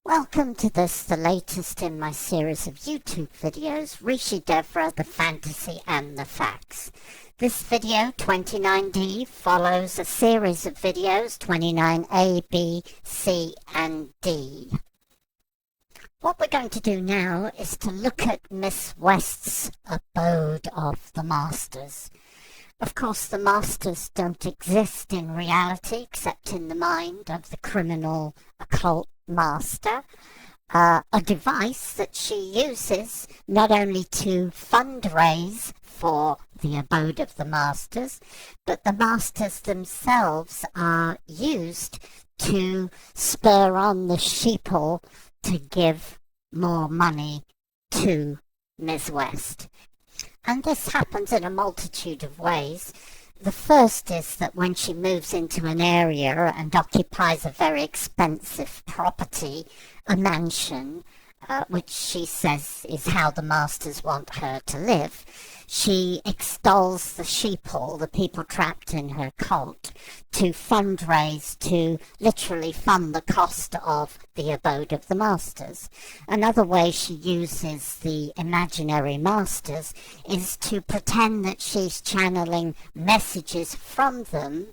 Welcome to this, the latest in my series of YouTube videos, Rishi Devra, the Fantasy and the Facts. This video, 29D, follows a series of videos, 29A, B, C and D. What we're going to do now is to look at Miss West's abode of the Masters. Of course, the Masters don't exist in reality except in the mind of the criminal Occult Master, a device that she uses not only to fundraise for the abode of the Masters, but the Masters themselves are used to spur on the sheeple to give more money to Ms. West. And this happens in a multitude of ways. The first is that when she moves into an area and occupies a very expensive property, a mansion, which she says is how the Masters want her to live, she extols the sheeple, the people trapped in her cult, to fundraise, to literally fund the cost of the abode of the Masters. Another way she uses the imaginary Masters is to pretend that she's channeling messages from them,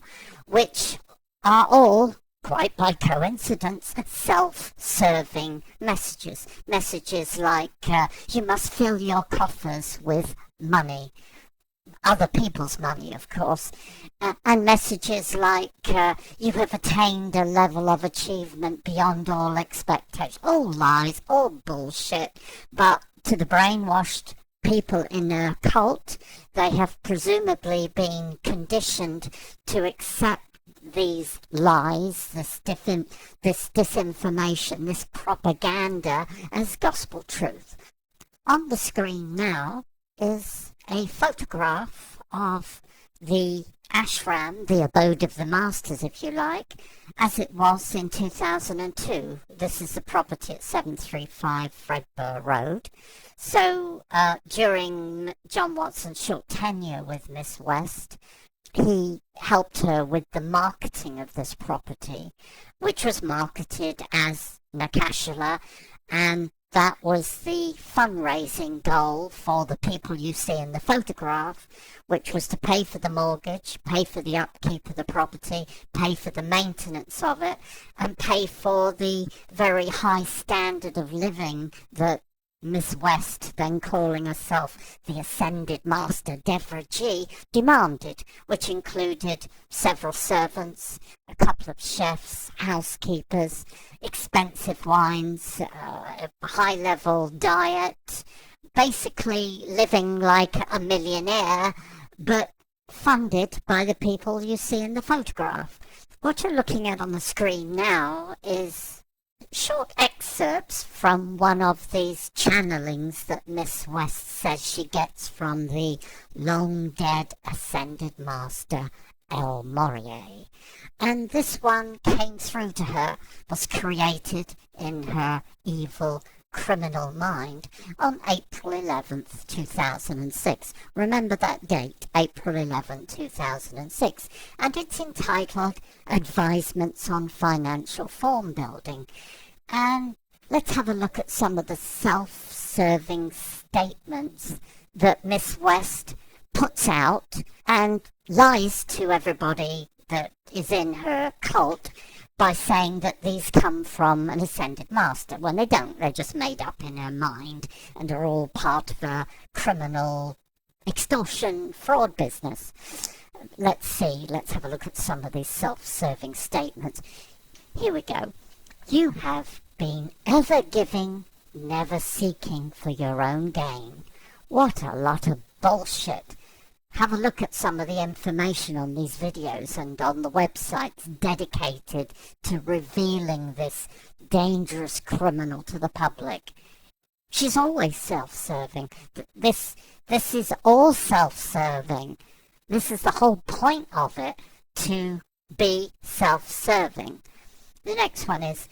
which are all, quite by coincidence, self-serving messages. Messages like, you must fill your coffers with money, other people's money, of course, and messages like, you have attained a level of achievement beyond all expectation. All lies, all bullshit, but to the brainwashed people in a cult, they have presumably been conditioned to accept these lies, this disinformation, this propaganda as gospel truth. On the screen now is a photograph of the ashram, the abode of the Masters, if you like, as it was in 2002. This is the property at 735 Fredburr Road. So during John Watson's short tenure with Miss West, he helped her with the marketing of this property, which was marketed as Nakashila, and that was the fundraising goal for the people you see in the photograph, which was to pay for the mortgage, pay for the upkeep of the property, pay for the maintenance of it, and pay for the very high standard of living that Miss West, then calling herself the Ascended Master Devra G, demanded, which included several servants, a couple of chefs, housekeepers, expensive wines, a high-level diet, basically living like a millionaire, but funded by the people you see in the photograph. What you're looking at on the screen now is short excerpts from one of these channelings that Miss West says she gets from the long-dead Ascended Master El Morier. And this one came through to her, was created in her evil criminal mind on April 11th, 2006. Remember that date, April 11, 2006. And it's entitled Advisements on Financial Form Building. And let's have a look at some of the self-serving statements that Miss West puts out and lies to everybody that is in her cult by saying that these come from an Ascended Master, when they don't. They're just made up in her mind and are all part of a criminal extortion fraud business. Let's see, let's have a look at some of these self-serving statements. Here we go. You have been ever giving, never seeking for your own gain. What a lot of bullshit. Have a look at some of the information on these videos and on the websites dedicated to revealing this dangerous criminal to the public. She's always self-serving. This is all self-serving. This is the whole point of it, to be self-serving. The next one is,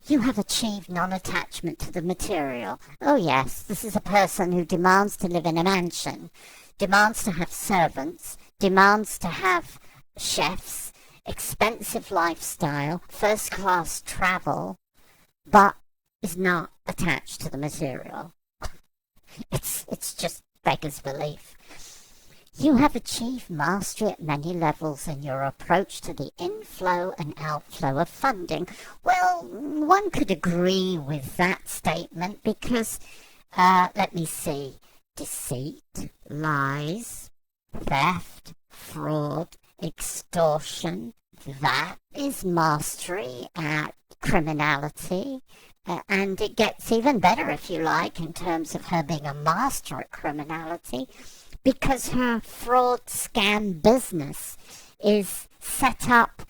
you have achieved non-attachment to the material. Oh yes, this is a person who demands to live in a mansion, demands to have servants, demands to have chefs, expensive lifestyle, first-class travel, but is not attached to the material. It's just beggars belief. You have achieved mastery at many levels in your approach to the inflow and outflow of funding. Well, one could agree with that statement because, let me see, deceit, lies, theft, fraud, extortion, that is mastery at criminality. And it gets even better, if you like, in terms of her being a master at criminality, because her fraud scam business is set up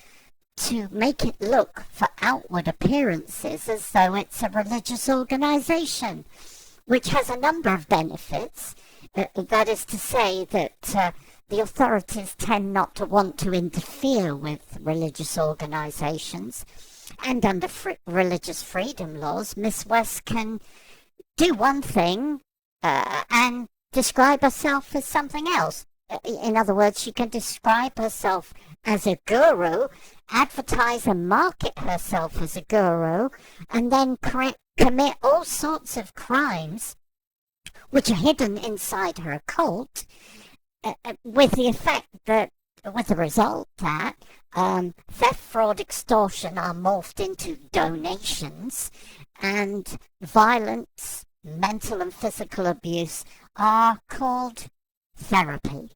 to make it look for outward appearances as though it's a religious organization, which has a number of benefits. That is to say that the authorities tend not to want to interfere with religious organizations. And under religious freedom laws, Miss West can do one thing and describe herself as something else. In other words, she can describe herself as a guru, advertise and market herself as a guru, and then commit all sorts of crimes which are hidden inside her cult, with the result that theft, fraud, extortion are morphed into donations, and violence, mental and physical abuse are called therapy.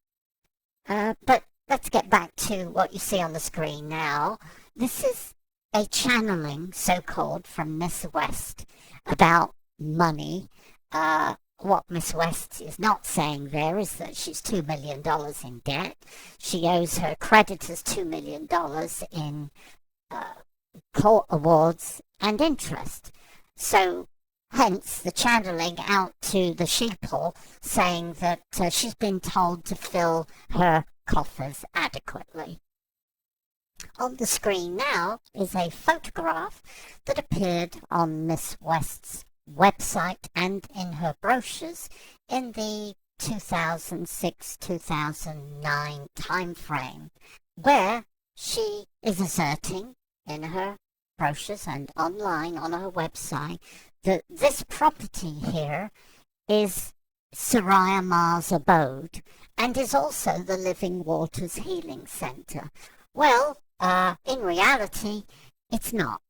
But let's get back to what you see on the screen now. This is a channeling, so-called, from Miss West about money. What Miss West is not saying there is that she's $2 million in debt. She owes her creditors $2 million in court awards and interest. So, hence the channeling out to the sheeple saying that she's been told to fill her coffers adequately. On the screen now is a photograph that appeared on Miss West's website and in her brochures in the 2006-2009 time frame, where she is asserting in her brochures and online on her website that this property here is Soraya Ma's abode and is also the Living Waters Healing Center. Well, in reality, it's not.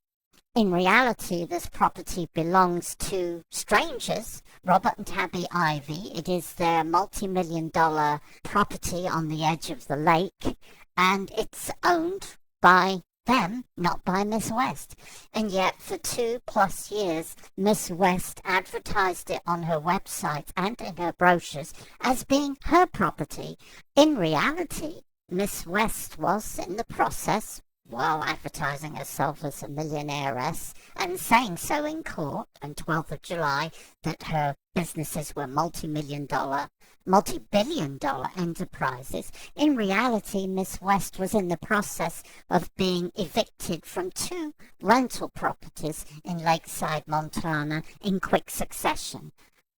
In reality, this property belongs to strangers, Robert and Tabby Ivy. It is their multi-million-dollar property on the edge of the lake, and it's owned by them, not by Miss West. And yet, for 2+ years, Miss West advertised it on her website and in her brochures as being her property. In reality, Miss West was in the process, while advertising herself as a millionairess and saying so in court on 12th of July that her businesses were multi-billion dollar enterprises. In reality, Miss West was in the process of being evicted from 2 rental properties in Lakeside, Montana in quick succession,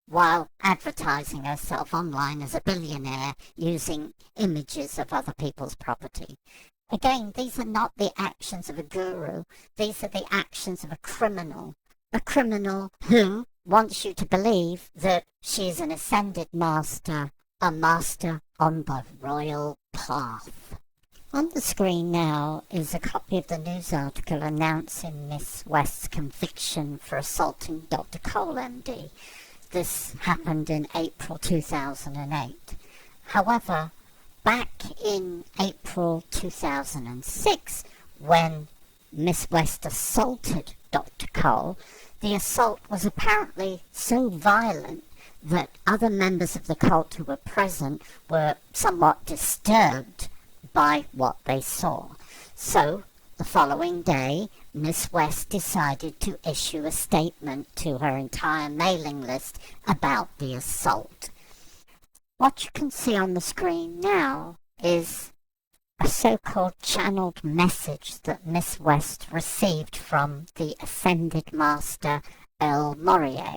while advertising herself online as a billionaire using images of other people's property. Again, these are not the actions of a guru. These are the actions of a criminal who wants you to believe that she is an ascended master, a master on the royal path. On the screen now is a copy of the news article announcing Miss West's conviction for assaulting Dr. Cole, MD. This happened in April 2008. However, back in April 2006, when Miss West assaulted Dr. Cole, the assault was apparently so violent that other members of the cult who were present were somewhat disturbed by what they saw. So, the following day, Miss West decided to issue a statement to her entire mailing list about the assault. What you can see on the screen now is a so-called channeled message that Miss West received from the Ascended Master Earl Morier.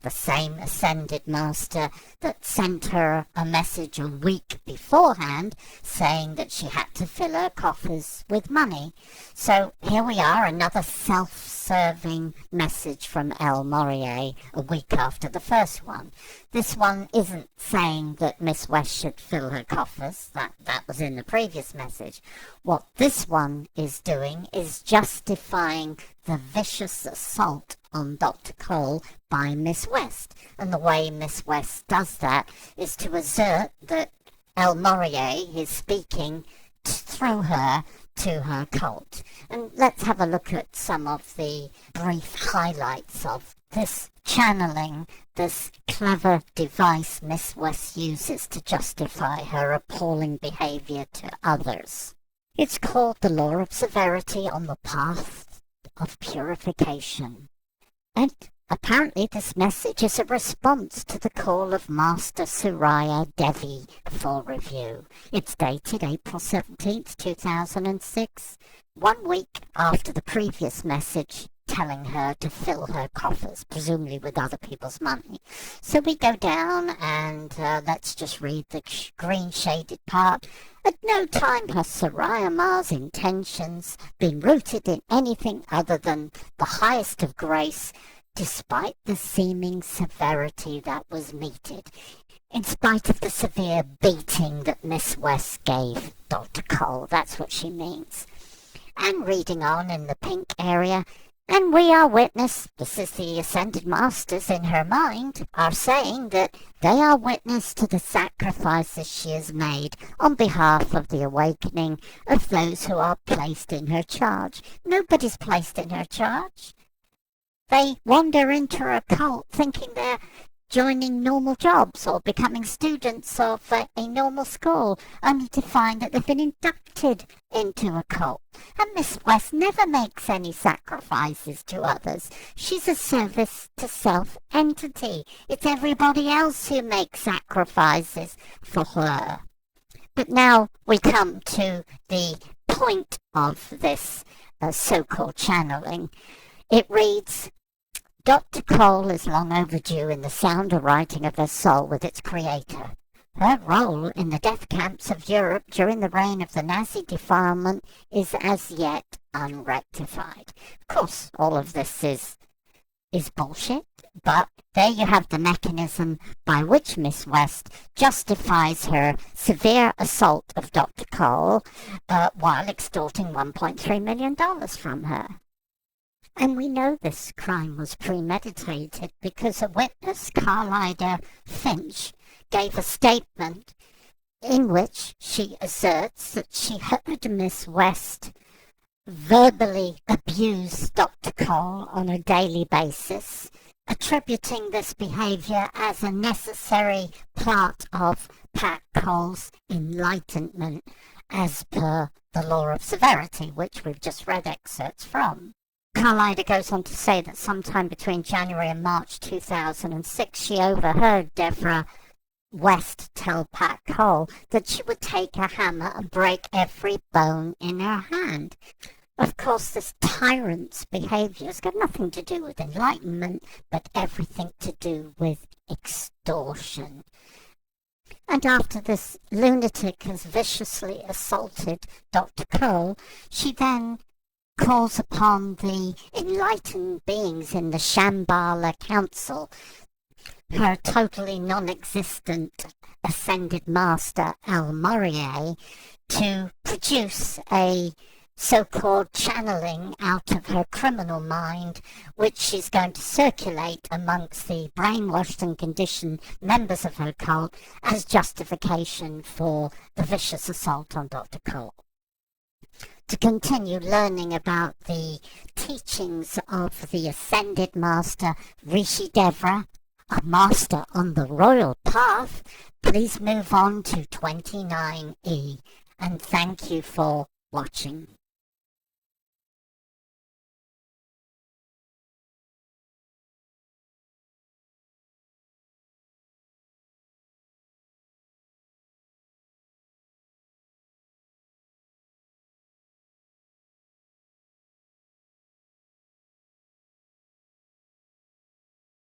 the same Ascended Master that sent her a message a week beforehand saying that she had to fill her coffers with money. So here we are, another self-serving message from El Morier a week after the first one. This one isn't saying that Miss West should fill her coffers. That was in the previous message. What this one is doing is justifying the vicious assault on Dr. Cole by Miss West. And the way Miss West does that is to assert that El Morier is speaking through her to her cult. And let's have a look at some of the brief highlights of this channeling, this clever device Miss West uses to justify her appalling behavior to others. It's called the Law of Severity on the Path of Purification. And apparently this message is a response to the call of Master Surya Devi for review. It's dated April 17th, 2006, 1 week after the previous message telling her to fill her coffers, presumably with other people's money. So we go down and let's just read the green shaded part. At no time has Surya Ma's intentions been rooted in anything other than the highest of grace, despite the seeming severity that was meted, in spite of the severe beating that Miss West gave Dr. Cole. That's what she means. And reading on in the pink area, and we are witness, this is the Ascended Masters in her mind, are saying that they are witness to the sacrifices she has made on behalf of the awakening of those who are placed in her charge. Nobody's placed in her charge. They wander into a cult thinking they're joining normal jobs or becoming students of a normal school, only to find that they've been inducted into a cult. And Miss West never makes any sacrifices to others. She's a service to self-entity. It's everybody else who makes sacrifices for her. But now we come to the point of this so-called channeling. It reads, Dr. Cole is long overdue in the sounder writing of her soul with its creator. Her role in the death camps of Europe during the reign of the Nazi defilement is as yet unrectified. Of course, all of this is bullshit, but there you have the mechanism by which Miss West justifies her severe assault of Dr. Cole while extorting $1.3 million from her. And we know this crime was premeditated because a witness, Carlida Finch, gave a statement in which she asserts that she heard Miss West verbally abuse Dr. Cole on a daily basis, attributing this behavior as a necessary part of Pat Cole's enlightenment as per the Law of Severity, which we've just read excerpts from. Carlida goes on to say that sometime between January and March 2006, she overheard Devra West tell Pat Cole that she would take a hammer and break every bone in her hand. Of course, this tyrant's behaviour has got nothing to do with enlightenment, but everything to do with extortion. And after this lunatic has viciously assaulted Dr. Cole, she then calls upon the enlightened beings in the Shambhala Council, her totally non-existent Ascended Master El Morier, to produce a so-called channeling out of her criminal mind, which she's going to circulate amongst the brainwashed and conditioned members of her cult as justification for the vicious assault on Dr. Cole. To continue learning about the teachings of the Ascended Master Rishi Devra, a master on the royal path, please move on to 29E. And thank you for watching.